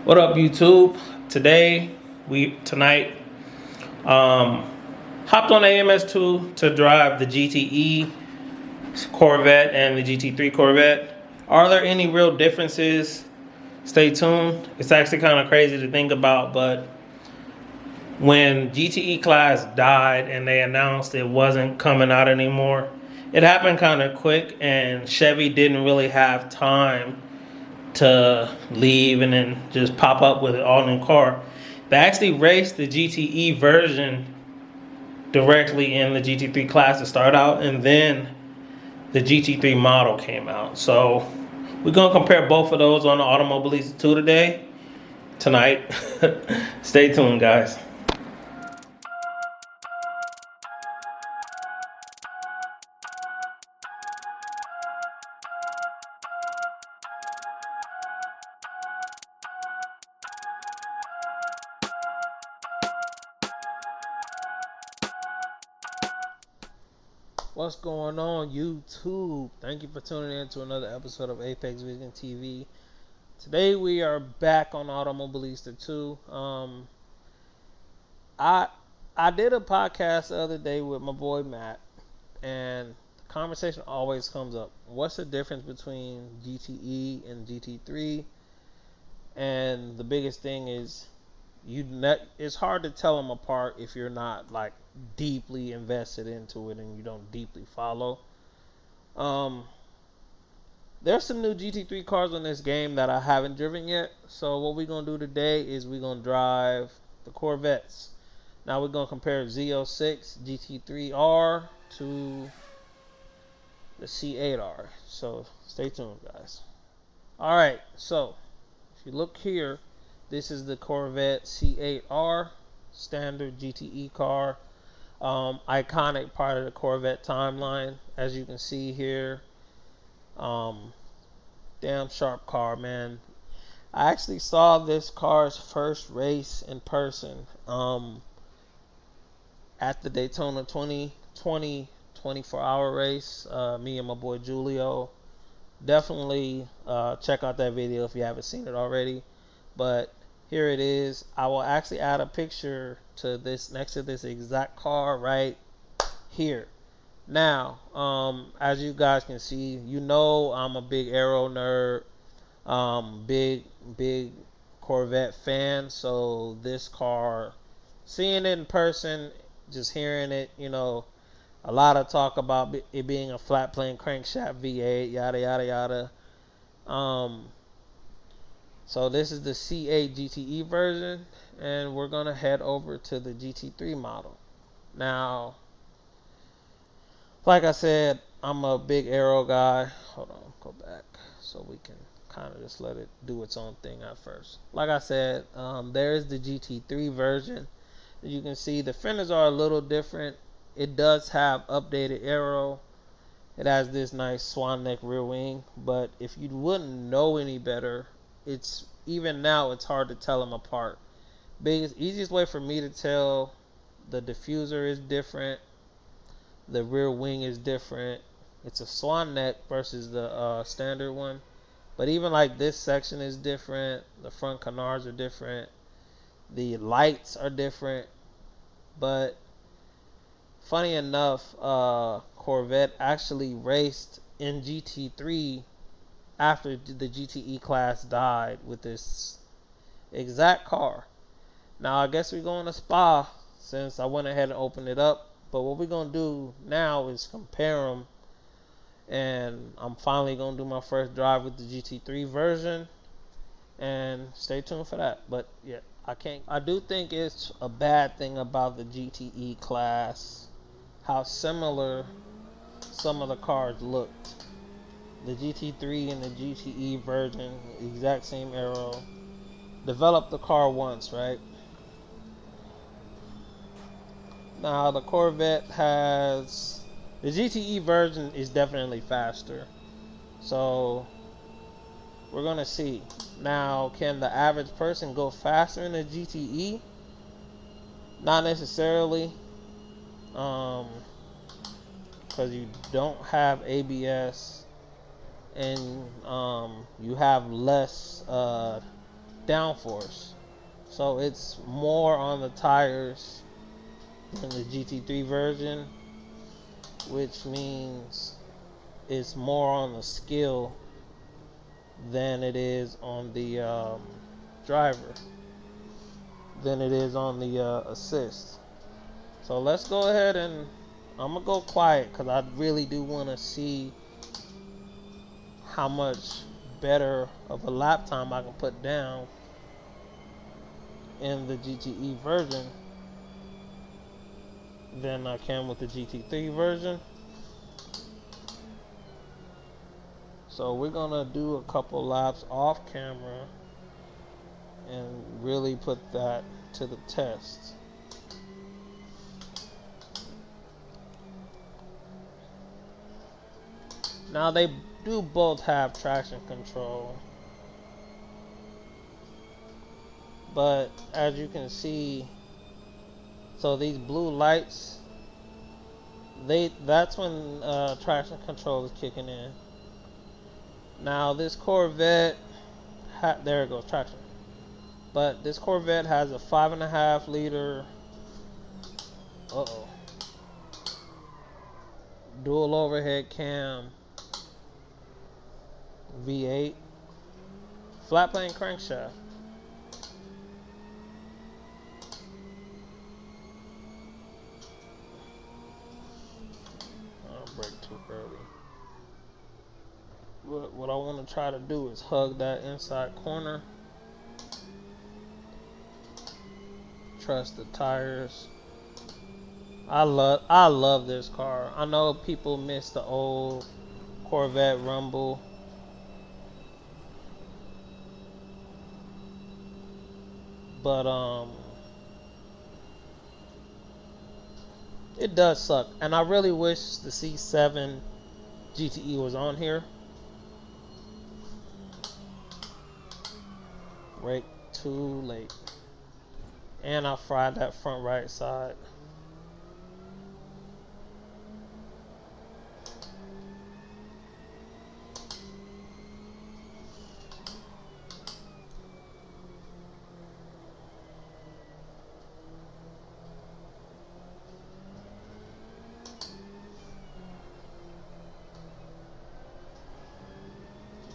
What up, YouTube? Tonight hopped on the AMS2 to drive the GTE Corvette and the GT3 Corvette. Are there any real differences? Stay tuned. It's actually kind of crazy to think about, but when GTE class died and they announced it wasn't coming out anymore, it happened kind of quick, and Chevy didn't really have time to leave and then just pop up with an all-new car. They actually raced the GTE version directly in the GT3 class to start out, and then the GT3 model came out. So we're gonna compare both of those on the Automobilista 2 tonight. Stay tuned, guys. What's going on, YouTube? Thank you for tuning in to another episode of Apex Vision TV. Today we are back on Automobilista 2. I did a podcast the other day with my boy Matt, and the conversation always comes up. What's the difference between GTE and GT3? And the biggest thing is it's hard to tell them apart if you're not like deeply invested into it and you don't deeply follow. There's some new GT3 cars on this game that I haven't driven yet. So what we're gonna do today is we're gonna drive the Corvettes. Now we're gonna compare Z06 GT3.R to the C8.R. So stay tuned, guys. Alright, so if you look here, this is the Corvette C8.R, standard GTE car. Iconic part of the Corvette timeline, as you can see here. Damn sharp car, man. I actually saw this car's first race in person at the Daytona 2020 24-hour race. Me and my boy Julio. Definitely check out that video if you haven't seen it already. But here it is. I will actually add a picture to this next to this exact car right here. Now, as you guys can see, you know I'm a big aero nerd, big Corvette fan. So this car, seeing it in person, just hearing it, you know, a lot of talk about it being a flat plane crankshaft V8, yada yada yada. So this is the C8 GTE version, and we're gonna head over to the GT3 model. Now, like I said, I'm a big aero guy. Hold on, go back so we can kind of just let it do its own thing at first. Like I said, there's the GT3 version. You can see the fenders are a little different. It does have updated aero. It has this nice swan neck rear wing, but if you wouldn't know any better, even now it's hard to tell them apart. Easiest way for me to tell, the diffuser is different, the rear wing is different. It's a swan neck versus the standard one, but even like this section is different. The front canards are different, the lights are different. But funny enough, Corvette actually raced in GT3 after the GTE class died with this exact car. Now I guess we're going to Spa since I went ahead and opened it up. But what we're going to do now is compare them. And I'm finally going to do my first drive with the GT3 version. And stay tuned for that. But yeah, I do think it's a bad thing about the GTE class how similar some of the cars looked. The GT3 and the GTE version, exact same aero. Developed the car once, right? Now the Corvette has, the GTE version is definitely faster. So we're gonna see. Now, can the average person go faster in the GTE? Not necessarily. Because you don't have ABS and you have less downforce. So it's more on the tires than the GT3 version, which means it's more on the skill than it is on the driver, than it is on the assist. So let's go ahead and I'm gonna go quiet because I really do want to see how much better of a lap time I can put down in the GTE version than I can with the GT3 version. So we're gonna do a couple laps off camera and really put that to the test. Now they do both have traction control, but as you can see, so these blue lights, that's when traction control is kicking in. Now this Corvette, there it goes, traction. But this Corvette has a 5.5 liter, dual overhead cam V8 flat plane crankshaft. I'll brake too early. What I want to try to do is hug that inside corner. Trust the tires. I love this car. I know people miss the old Corvette Rumble, but it does suck, and I really wish the C7 GTE was on here. Brake too late, and I fried that front right side.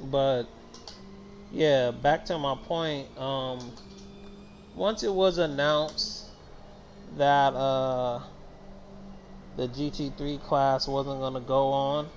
But yeah, back to my point. Once it was announced that the GT3 class wasn't gonna go on,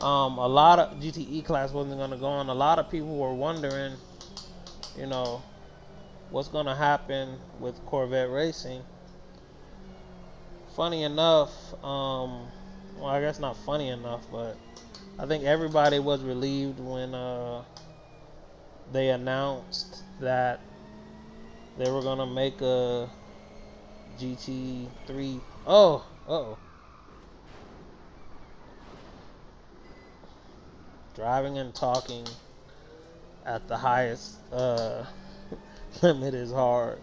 a lot of GTE class wasn't gonna go on. A lot of people were wondering, you know, what's gonna happen with Corvette racing. Funny enough, well, I guess not funny enough, but I think everybody was relieved when they announced that they were gonna make a GT3. Driving and talking at the highest limit is hard.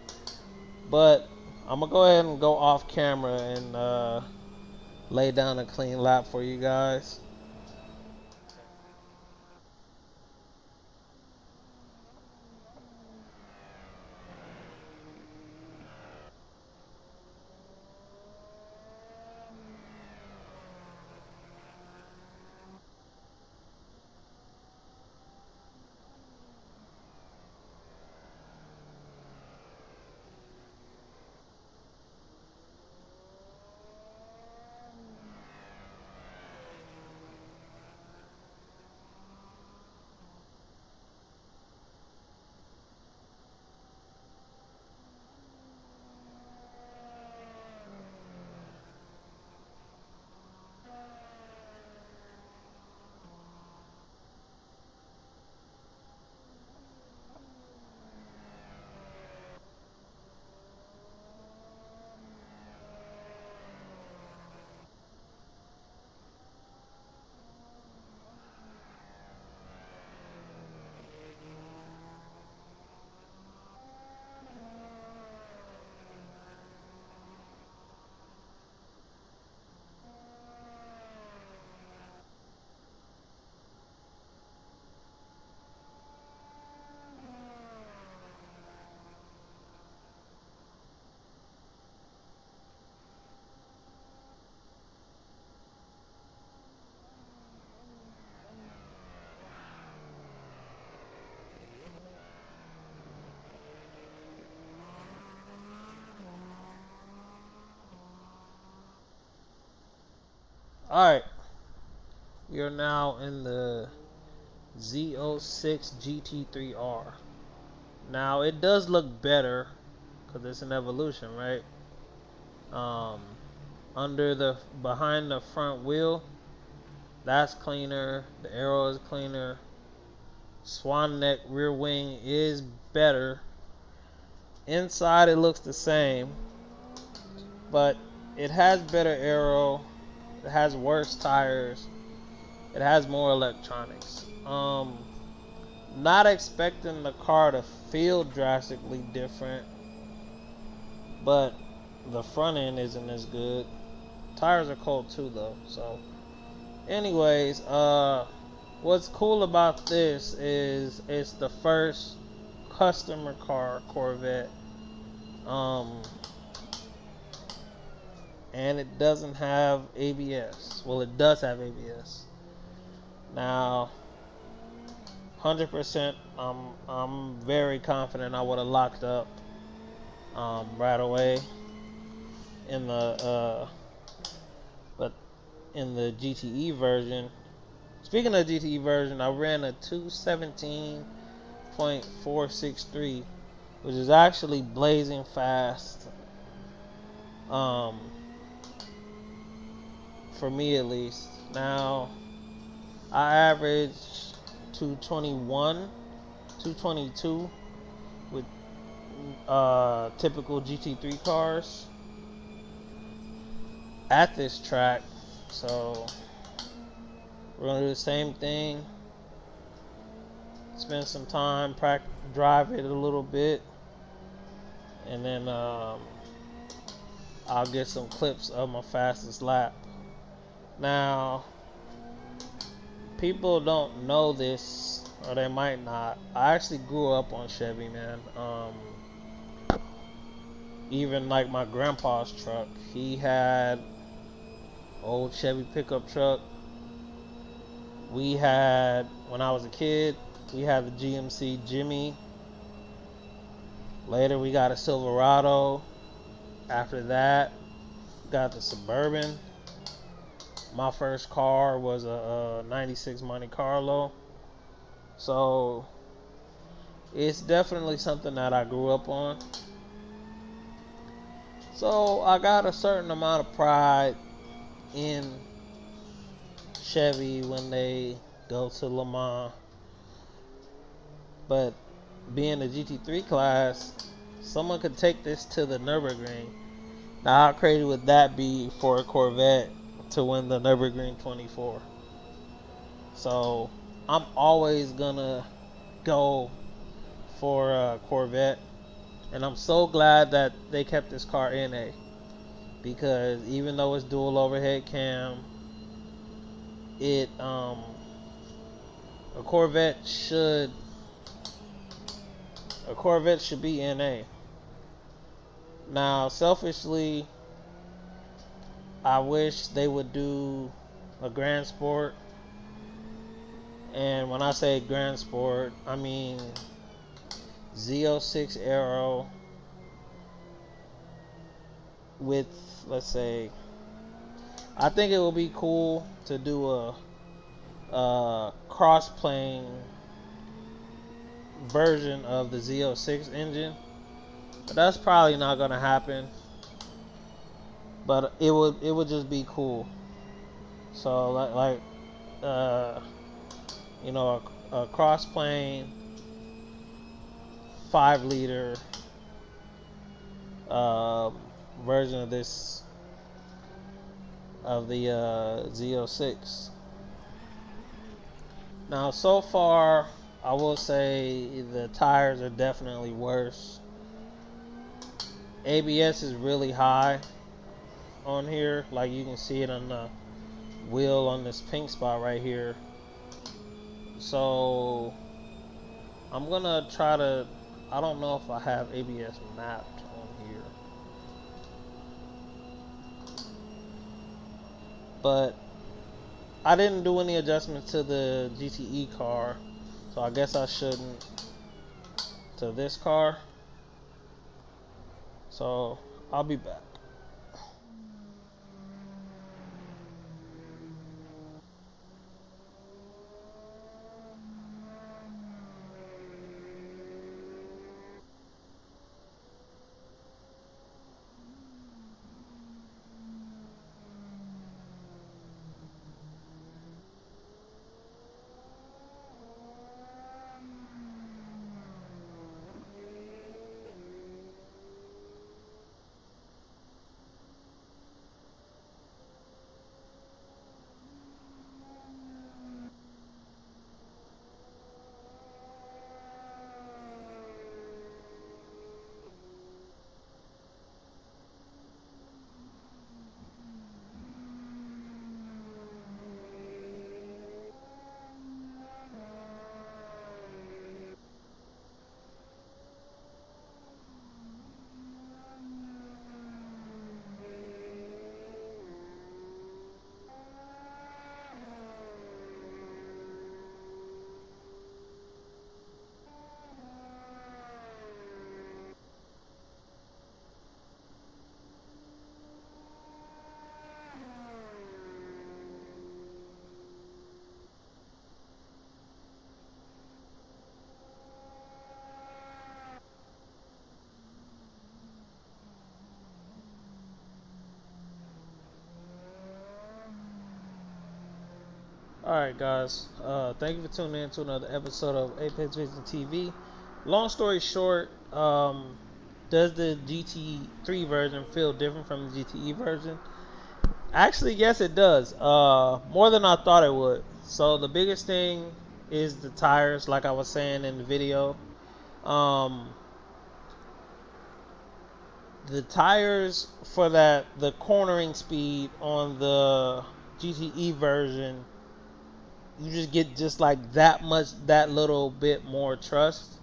But I'm gonna go ahead and go off camera and lay down a clean lap for you guys. Alright, we are now in the Z06 GT3.R. Now it does look better because it's an evolution, right? Um, under the behind the front wheel, that's cleaner. The arrow is cleaner. Swan neck rear wing is better. Inside it looks the same, but it has better arrow. It has worse tires. It has more electronics. Not expecting the car to feel drastically different, but the front end isn't as good. Tires are cold too though. So anyways, what's cool about this is it's the first customer car Corvette. And it doesn't have ABS. Well, it does have ABS. Now, 100%, I'm very confident I would have locked up right away in the but in the GTE version. Speaking of GTE version, I ran a 217.463, which is actually blazing fast. For me at least. Now, I average 221, 222 with typical GT3 cars at this track. So we're gonna do the same thing. Spend some time, drive it a little bit, and then I'll get some clips of my fastest lap. Now, people don't know this, or they might not. I actually grew up on Chevy, man. Even like my grandpa's truck, he had old Chevy pickup truck. We had, when I was a kid, we had the GMC Jimmy. Later we got a Silverado. After that, got the Suburban. My first car was a 96 Monte Carlo. So it's definitely something that I grew up on. So I got a certain amount of pride in Chevy when they go to Le Mans. But being a GT3 class, someone could take this to the Nürburgring. Now how crazy would that be for a Corvette to win the Nürburgring 24? So I'm always gonna go for a Corvette, and I'm so glad that they kept this car NA, because even though it's dual overhead cam, it a Corvette should be NA. Now, selfishly, I wish they would do a Grand Sport. And when I say Grand Sport, I mean Z06 Aero with, let's say, I think it would be cool to do a cross-plane version of the Z06 engine. But that's probably not going to happen. But it would just be cool. So you know, a cross plane 5-liter version of this, of the Z06. Now, so far, I will say the tires are definitely worse. ABS is really high on here, like you can see it on the wheel on this pink spot right here. So I'm gonna try to, I don't know if I have ABS mapped on here, but I didn't do any adjustments to the GTE car, so I guess I shouldn't to this car. So I'll be back. Alright guys, thank you for tuning in to another episode of Apex Vision TV. Long story short, does the GT3 version feel different from the GTE version? Actually, yes it does. More than I thought it would. So the biggest thing is the tires, like I was saying in the video. The tires for the cornering speed on the GTE version, you just get just like that little bit more trust.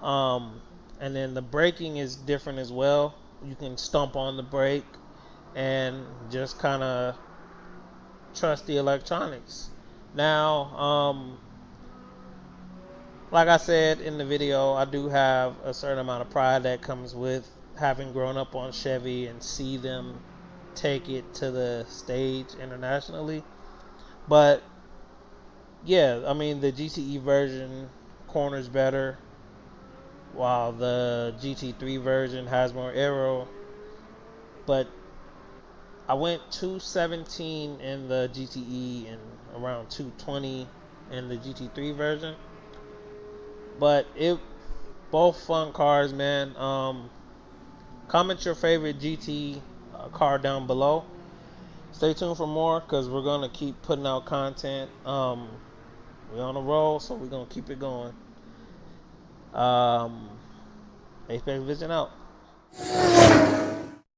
And then the braking is different as well. You can stomp on the brake and just kind of trust the electronics. Now, like I said in the video, I do have a certain amount of pride that comes with having grown up on Chevy and see them take it to the stage internationally. But yeah, I mean the GTE version corners better, while the GT3 version has more aero. But I went 217 in the GTE and around 220 in the GT3 version. But both fun cars, man. Comment your favorite GT car down below. Stay tuned for more because we're gonna keep putting out content. We're on a roll, so we're gonna keep it going. Apex Vision out.